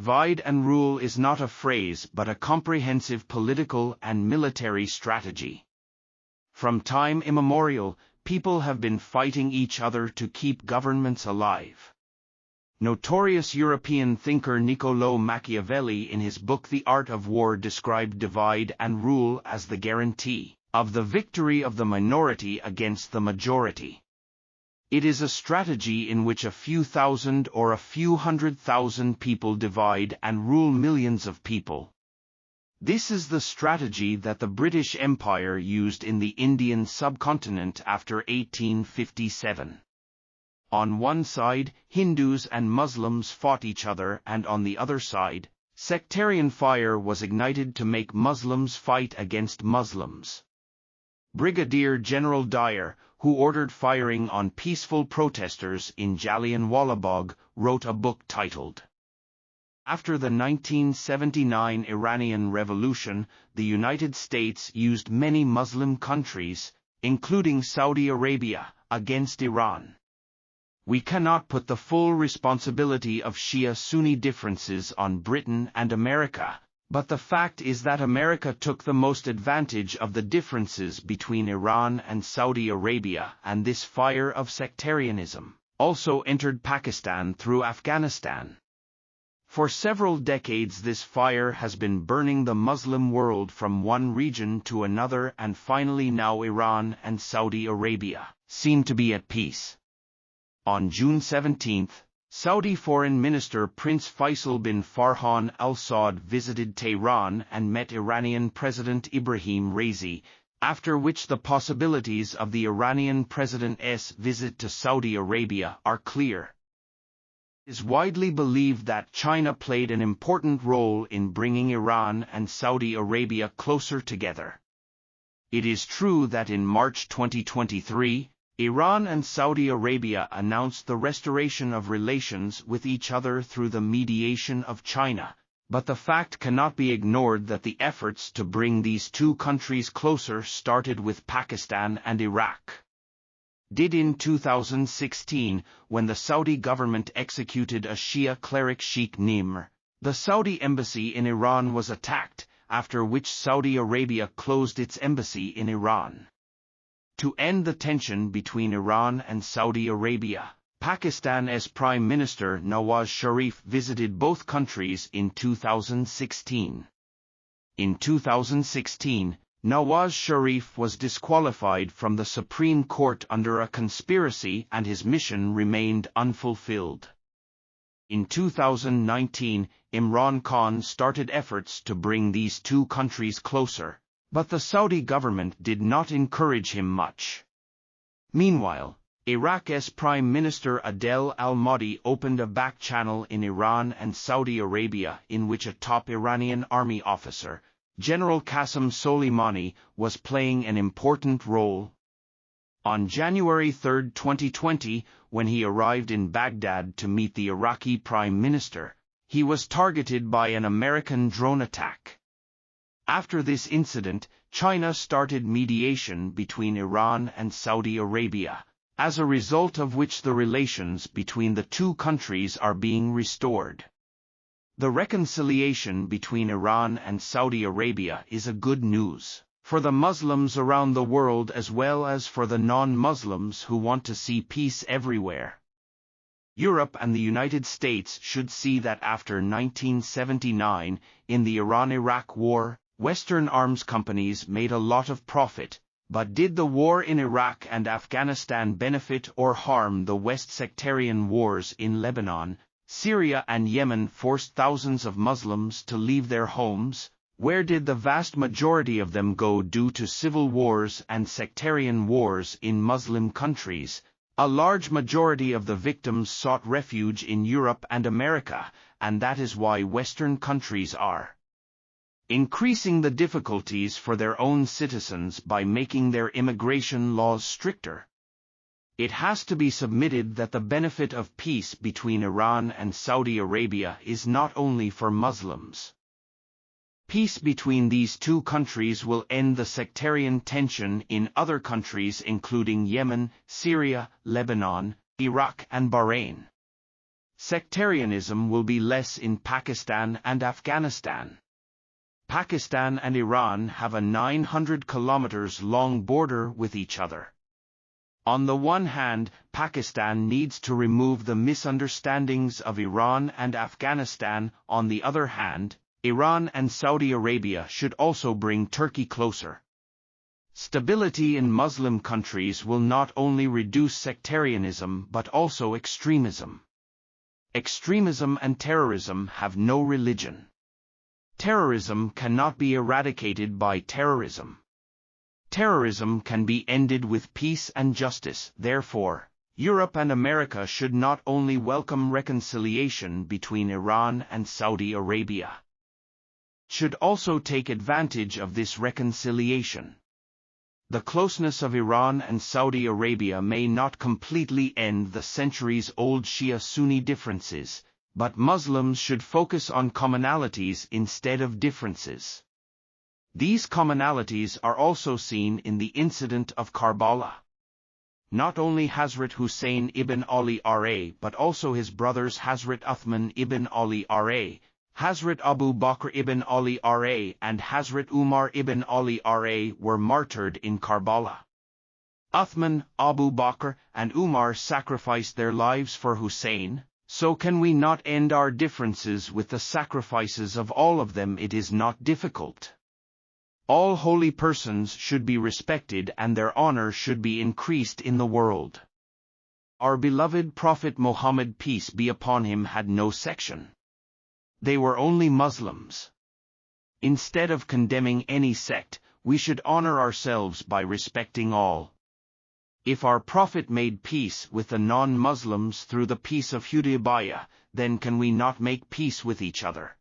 Divide and rule is not a phrase but a comprehensive political and military strategy. From time immemorial, people have been fighting each other to keep governments alive. Notorious European thinker Niccolò Machiavelli in his book The Art of War described divide and rule as the guarantee of the victory of the minority against the majority. It is a strategy in which a few thousand or a few 100,000 people divide and rule millions of people. This is the strategy that the British Empire used in the Indian subcontinent after 1857. On one side, Hindus and Muslims fought each other, and on the other side, sectarian fire was ignited to make Muslims fight against Muslims. Brigadier General Dyer, who ordered firing on peaceful protesters in Jallianwala Bagh, wrote a book titled, After the 1979 Iranian Revolution, the United States used many Muslim countries, including Saudi Arabia, against Iran. We cannot put the full responsibility of Shia-Sunni differences on Britain and America, but the fact is that America took the most advantage of the differences between Iran and Saudi Arabia, and this fire of sectarianism also entered Pakistan through Afghanistan. For several decades this fire has been burning the Muslim world from one region to another, and finally now Iran and Saudi Arabia seem to be at peace. On June 17, Saudi Foreign Minister Prince Faisal bin Farhan Al Saud visited Tehran and met Iranian President Ibrahim Raisi, after which the possibilities of the Iranian President's visit to Saudi Arabia are clear. It is widely believed that China played an important role in bringing Iran and Saudi Arabia closer together. It is true that in March 2023, Iran and Saudi Arabia announced the restoration of relations with each other through the mediation of China, but the fact cannot be ignored that the efforts to bring these two countries closer started with Pakistan and Iraq. In 2016, when the Saudi government executed a Shia cleric Sheikh Nimr, the Saudi embassy in Iran was attacked, after which Saudi Arabia closed its embassy in Iran. To end the tension between Iran and Saudi Arabia, Pakistan's Prime Minister Nawaz Sharif visited both countries in 2016. In 2016, Nawaz Sharif was disqualified from the Supreme Court under a conspiracy, and his mission remained unfulfilled. In 2019, Imran Khan started efforts to bring these two countries closer, but the Saudi government did not encourage him much. Meanwhile, Iraq's Prime Minister Adel al-Mahdi opened a back channel in Iran and Saudi Arabia in which a top Iranian army officer, General Qasem Soleimani, was playing an important role. On January 3, 2020, when he arrived in Baghdad to meet the Iraqi Prime Minister, he was targeted by an American drone attack. After this incident, China started mediation between Iran and Saudi Arabia, as a result of which the relations between the two countries are being restored. The reconciliation between Iran and Saudi Arabia is a good news for the Muslims around the world as well as for the non-Muslims who want to see peace everywhere. Europe and the United States should see that after 1979, in the Iran-Iraq War, Western arms companies made a lot of profit, but did the war in Iraq and Afghanistan benefit or harm the West? Sectarian wars in Lebanon, Syria and Yemen forced thousands of Muslims to leave their homes. Where did the vast majority of them go due to civil wars and sectarian wars in Muslim countries? A large majority of the victims sought refuge in Europe and America, and that is why Western countries are increasing the difficulties for their own citizens by making their immigration laws stricter. It has to be submitted that the benefit of peace between Iran and Saudi Arabia is not only for Muslims. Peace between these two countries will end the sectarian tension in other countries including Yemen, Syria, Lebanon, Iraq and Bahrain. Sectarianism will be less in Pakistan and Afghanistan. Pakistan and Iran have a 900 kilometers long border with each other. On the one hand, Pakistan needs to remove the misunderstandings of Iran and Afghanistan. On the other hand, Iran and Saudi Arabia should also bring Turkey closer. Stability in Muslim countries will not only reduce sectarianism but also extremism. Extremism and terrorism have no religion. Terrorism cannot be eradicated by terrorism. Terrorism can be ended with peace and justice. Therefore, Europe and America should not only welcome reconciliation between Iran and Saudi Arabia, should also take advantage of this reconciliation. The closeness of Iran and Saudi Arabia may not completely end the centuries-old Shia-Sunni differences, but Muslims should focus on commonalities instead of differences. These commonalities are also seen in the incident of Karbala. Not only Hazrat Hussein ibn Ali R.A. but also his brothers Hazrat Uthman ibn Ali R.A., Hazrat Abu Bakr ibn Ali R.A. and Hazrat Umar ibn Ali R.A. were martyred in Karbala. Uthman, Abu Bakr, and Umar sacrificed their lives for Hussein, so can we not end our differences with the sacrifices of all of them? It is not difficult. All holy persons should be respected and their honor should be increased in the world. Our beloved Prophet Muhammad, peace be upon him, had no section. They were only Muslims. Instead of condemning any sect, we should honor ourselves by respecting all. If our Prophet made peace with the non-Muslims through the peace of Hudaybiyah, then can we not make peace with each other?